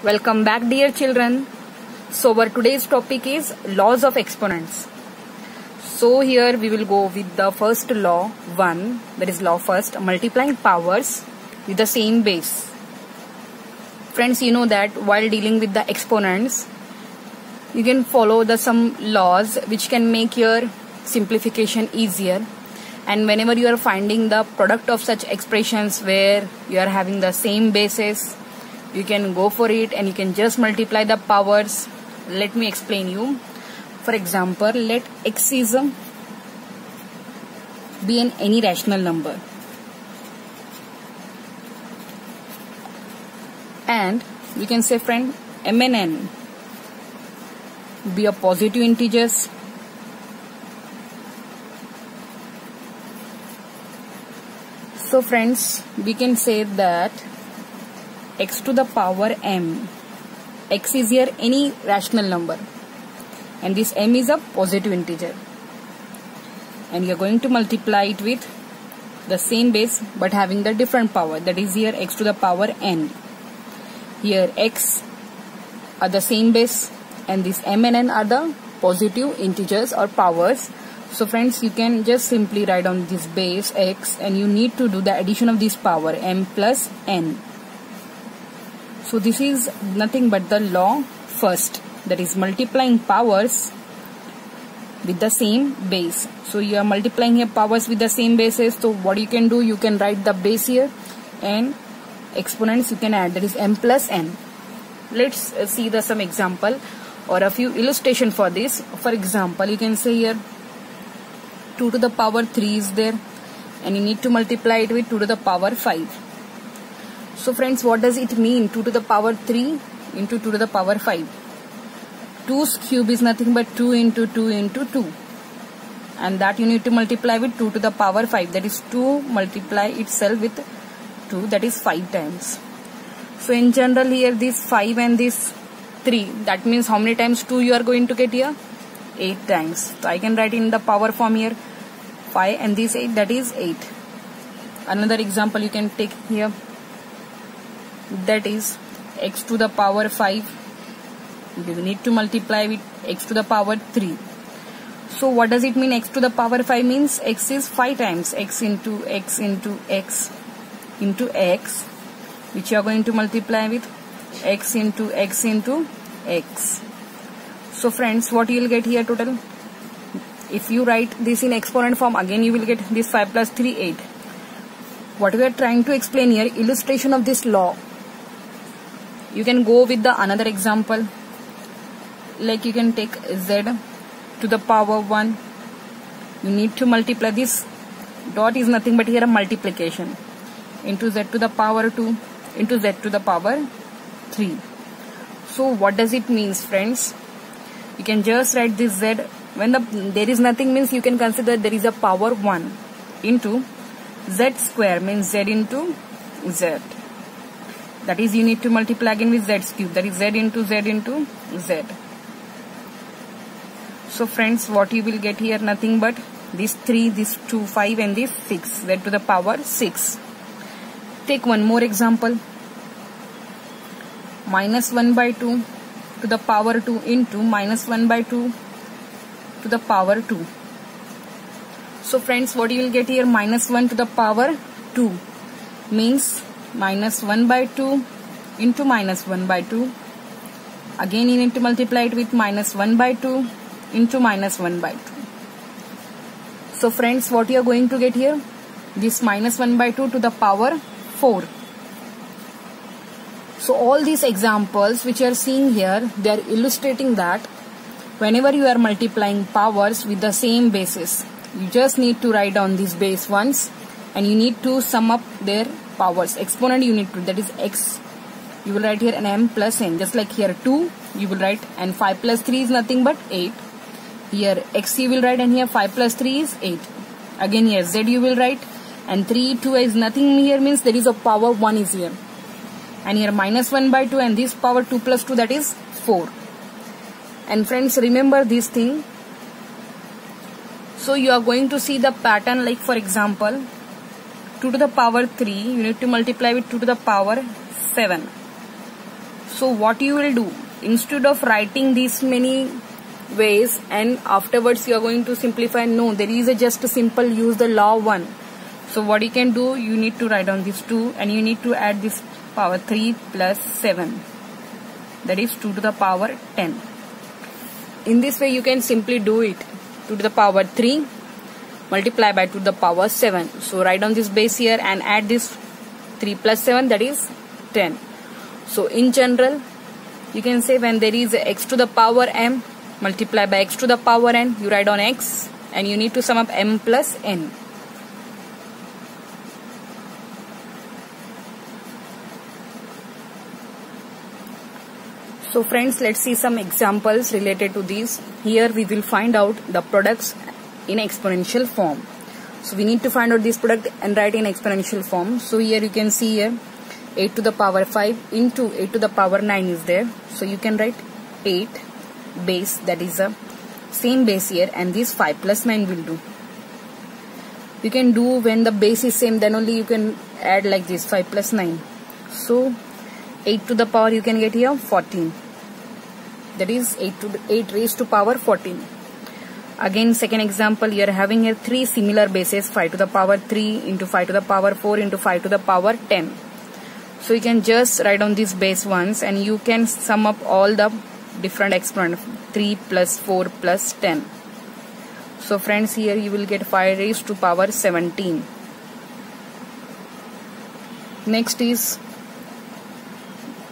Welcome back, dear children. So our today's topic is laws of exponents. So here we will go with the first law 1, that is law first, multiplying powers with the same base. Friends, you know that while dealing with the exponents, you can follow some laws which can make your simplification easier. And whenever you are finding the product of such expressions where you are having the same bases, you can go for it and you can just multiply the powers. Let me explain you. For example, let x is be any rational number, and we can say, friend, m and n be a positive integers. So friends, we can say that x to the power m, x is here any rational number and this m is a positive integer, and you are going to multiply it with the same base but having the different power, that is here x to the power n. Here x are the same base and this m and n are the positive integers or powers. So friends, you can just simply write on this base x and you need to do the addition of this power m plus n. So this is nothing but the law first, that is multiplying powers with the same base. So you are multiplying here powers with the same bases. So what you can do, you can write the base here and exponents you can add, that is m plus n. Let's see some example or a few illustration for this. For example, you can say here 2 to the power 3 is there and you need to multiply it with 2 to the power 5. So friends, what does it mean 2 to the power 3 into 2 to the power 5? 2's cube is nothing but 2 into 2 into 2, and that you need to multiply with 2 to the power 5, that is 2 multiply itself with 2, that is 5 times. So in general here this 5 and this 3, that means how many times 2 you are going to get here? 8 times. So I can write in the power form here 5 and this 8, that is 8. Another example you can take here, that is x to the power 5. You need to multiply with x to the power 3. So what does it mean? X to the power 5 means x is 5 times x into x into x into x, which you are going to multiply with x into x into x. So friends, what you will get here total? If you write this in exponent form, again you will get this 5 plus 3, 8. What we are trying to explain here, illustration of this law. You can go with the another example, like you can take z to the power 1. You need to multiply this dot is nothing but here a multiplication into z to the power 2 into z to the power 3. So what does it means, friends? You can just write this z when there is nothing means you can consider there is a power 1 into z square means z into z. That is you need to multiply again with z cube, that is z into z into z. So friends, what you will get here, nothing but this 3, this 2, 5 and this 6, z to the power 6. Take one more example. Minus 1 by 2 to the power 2 into minus 1 by 2 to the power 2. So friends, what you will get here, minus 1 to the power 2 means minus 1 by 2 into minus 1 by 2. Again you need to multiply it with minus 1 by 2 into minus 1 by 2. So friends, what you are going to get here? This minus 1 by 2 to the power 4. So all these examples which you are seeing here, they are illustrating that whenever you are multiplying powers with the same basis, you just need to write down this base once and you need to sum up their powers. Exponent you need to, that is x, you will write here an m plus n, just like here 2 you will write, and 5 plus 3 is nothing but 8. Here x you will write and here 5 plus 3 is 8. Again here z you will write and 3, 2 is nothing here means there is a power 1 is here. And here minus 1 by 2 and this power 2 plus 2, that is 4. And friends, remember this thing. So you are going to see the pattern, like for example 2 to the power 3, you need to multiply with 2 to the power 7. So what you will do, instead of writing these many ways and afterwards you are going to simplify, no, there is a just a simple use the law 1. So what you can do, you need to write down this 2 and you need to add this power 3 plus 7, that is 2 to the power 10. In this way you can simply do it. 2 to the power 3 multiply by 2 to the power 7. So write down this base here and add this 3 plus 7, that is 10. So in general you can say when there is x to the power m multiply by x to the power n, you write down x and you need to sum up m plus n. So friends, let's see some examples related to these. Here we will find out the products in exponential form. So we need to find out this product and write in exponential form. So here you can see here 8 to the power 5 into 8 to the power 9 is there. So you can write 8 base, that is a same base here, and this 5 plus 9 will do. You can do when the base is same, then only you can add like this 5 plus 9. So 8 to the power you can get here 14, that is 8 raised to power 14. Again second example, you are having here 3 similar bases, 5 to the power 3 into 5 to the power 4 into 5 to the power 10. So you can just write down these base ones and you can sum up all the different exponents, 3 plus 4 plus 10. So friends, here you will get 5 raised to power 17. Next is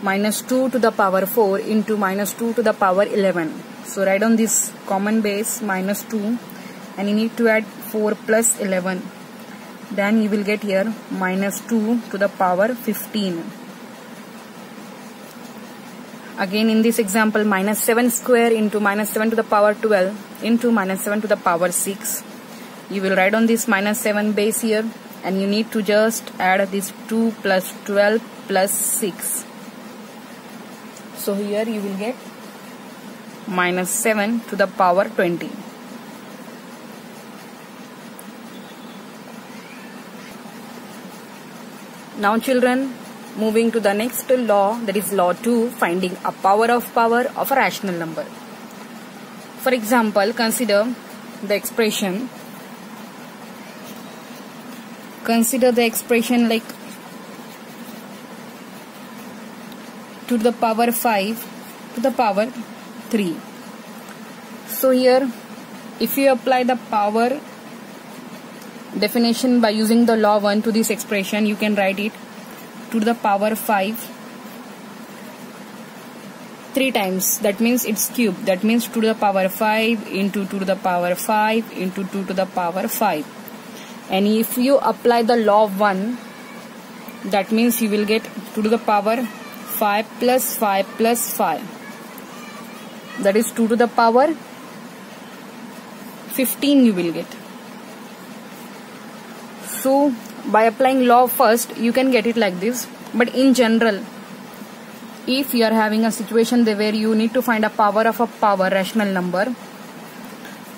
minus 2 to the power 4 into minus 2 to the power 11. So write down this common base minus 2 and you need to add 4 plus 11. Then you will get here minus 2 to the power 15. Again in this example, minus 7 square into minus 7 to the power 12 into minus 7 to the power 6. You will write on this minus 7 base here and you need to just add this 2 plus 12 plus 6. So here you will get minus 7 to the power 20. Now children, moving to the next law, that is law 2, finding a power of a rational number. For example, consider the expression like 2 to the power 5 to the power 3. So here if you apply the power definition by using the law 1 to this expression, you can write it 2 to the power 5 3 times, that means it's cube, that means 2 to the power 5 into 2 to the power 5 into 2 to the power 5. And if you apply the law 1, that means you will get 2 to the power 5 plus 5 plus 5, that is 2 to the power 15 you will get. So by applying law first you can get it like this, but in general if you are having a situation where you need to find a power of a rational number,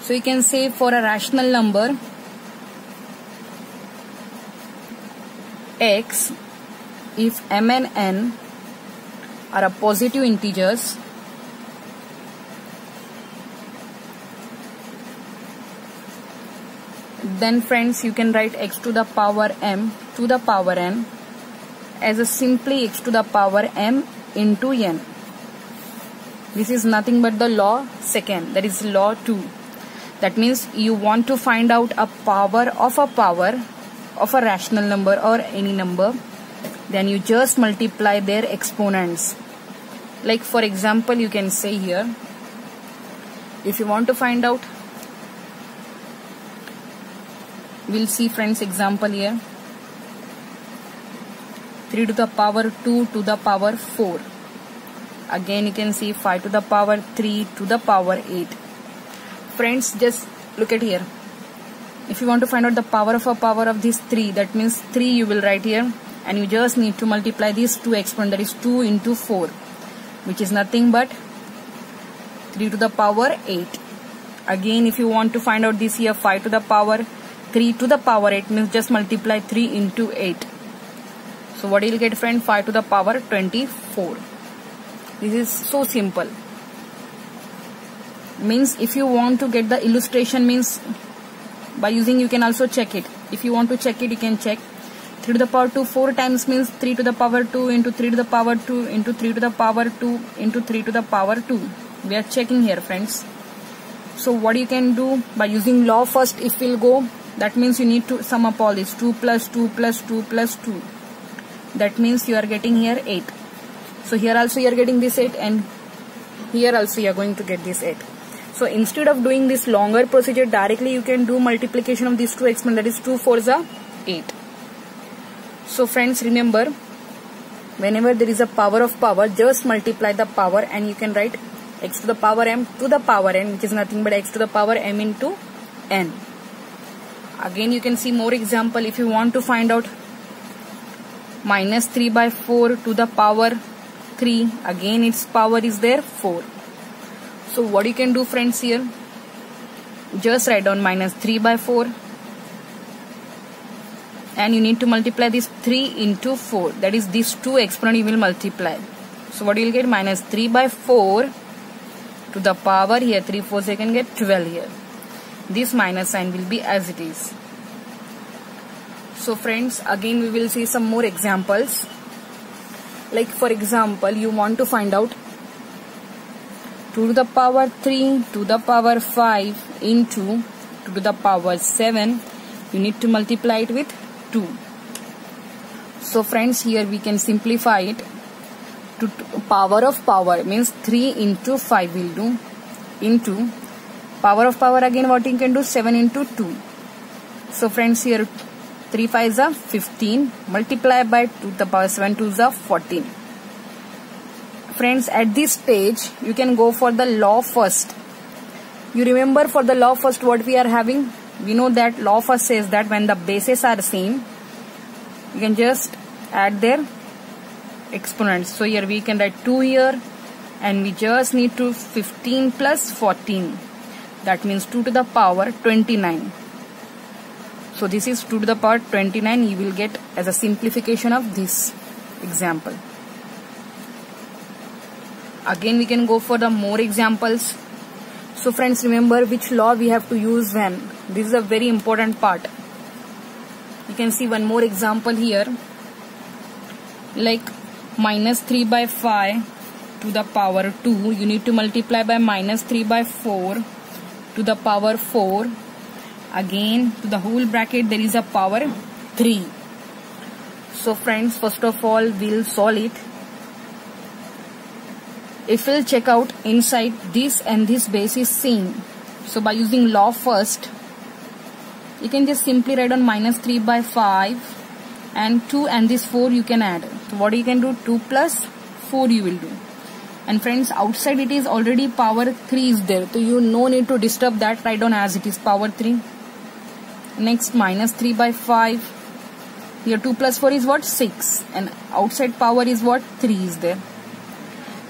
so you can say for a rational number x, if m and n are a positive integers, then friends you can write x to the power m to the power n as a simply x to the power m into n. This is nothing but the law second, that is law 2. That means you want to find out a power of a rational number or any number, then you just multiply their exponents. Like for example, you can say here, if you want to find out, we'll see friends example here, 3 to the power 2 to the power 4. Again you can see 5 to the power 3 to the power 8. Friends, just look at here. If you want to find out the power of this 3, that means 3 you will write here and you just need to multiply these two exponents, that is 2 into 4, which is nothing but 3 to the power 8. Again if you want to find out this here 5 to the power 3 to the power 8 means just multiply 3 into 8. So what you will get friend, 5 to the power 24. This is so simple. Means if you want to get the illustration, means by using, you can also check it. If you want to check it, you can check. 3 to the power 2 4 times means 3 to the power 2 into 3 to the power 2 into 3 to the power 2 into 3 to the power 2. We are checking here, friends. So what you can do by using law first, if we'll go, that means you need to sum up all this. 2 plus 2 plus 2 plus 2. That means you are getting here 8. So here also you are getting this 8, and here also you are going to get this 8. So instead of doing this longer procedure, directly you can do multiplication of these two exponents, that is 2 4s are 8. So friends, remember, whenever there is a power of power, just multiply the power and you can write x to the power m to the power n, which is nothing but x to the power m into n. Again you can see more example. If you want to find out minus 3 by 4 to the power 3, again its power is there 4. So what you can do, friends, here, just write down minus 3 by 4 and you need to multiply this 3 into 4, that is these two exponent you will multiply. So what you will get, minus 3 by 4 to the power, here 3 4, so you can get 12 here. This minus sign will be as it is. So friends, again we will see some more examples. Like for example, you want to find out 2 to the power 3 to the power 5 into 2 to the power 7. You need to multiply it with 2. So friends, here we can simplify it to power of power, means 3 into 5 will do, into power of power, again what you can do, 7 into 2. So friends, here 3 5s are 15, multiply by 2 to the power 7 2s are 14. Friends, at this stage you can go for the law first. You remember, for the law first what we are having? We know that law first says that when the bases are same, you can just add their exponents. So here we can write 2 here, and we just need to 15 plus 14. That means 2 to the power 29. So this is 2 to the power 29 you will get as a simplification of this example. Again we can go for the more examples. So friends, remember which law we have to use when. This is a very important part. You can see one more example here. Like minus 3 by 5 to the power 2. You need to multiply by minus 3 by 4 to the power 4. Again to the whole bracket there is a power 3. So friends, first of all we'll solve it. If we'll check out inside, this and this base is same. So by using law first, you can just simply write on minus 3 by 5 and 2 and this 4 you can add. So what you can do, 2 plus 4 you will do. And friends, outside it is already power 3 is there. So you no need to disturb that, write down as it is power 3. Next minus 3 by 5. Here 2 plus 4 is what? 6. And outside power is what? 3 is there.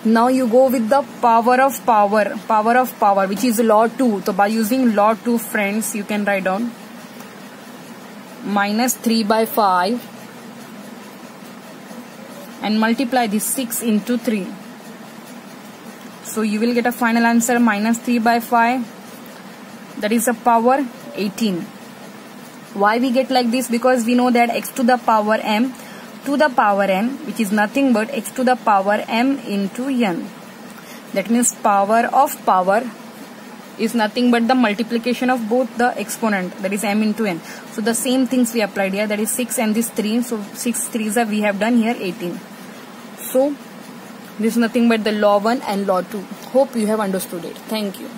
Now you go with the power of power, which is law 2. So by using law 2, friends, you can write down minus 3 by 5 and multiply this 6 into 3. So you will get a final answer, minus 3 by 5. That is a power 18. Why we get like this? Because we know that x to the power m to the power n, which is nothing but x to the power m into n. That means power of power is nothing but the multiplication of both the exponent, that is m into n. So the same things we applied here, that is 6 and this 3. So 6 3s are we have done here 18. So this is nothing but the law 1 and law 2. Hope you have understood it. Thank you.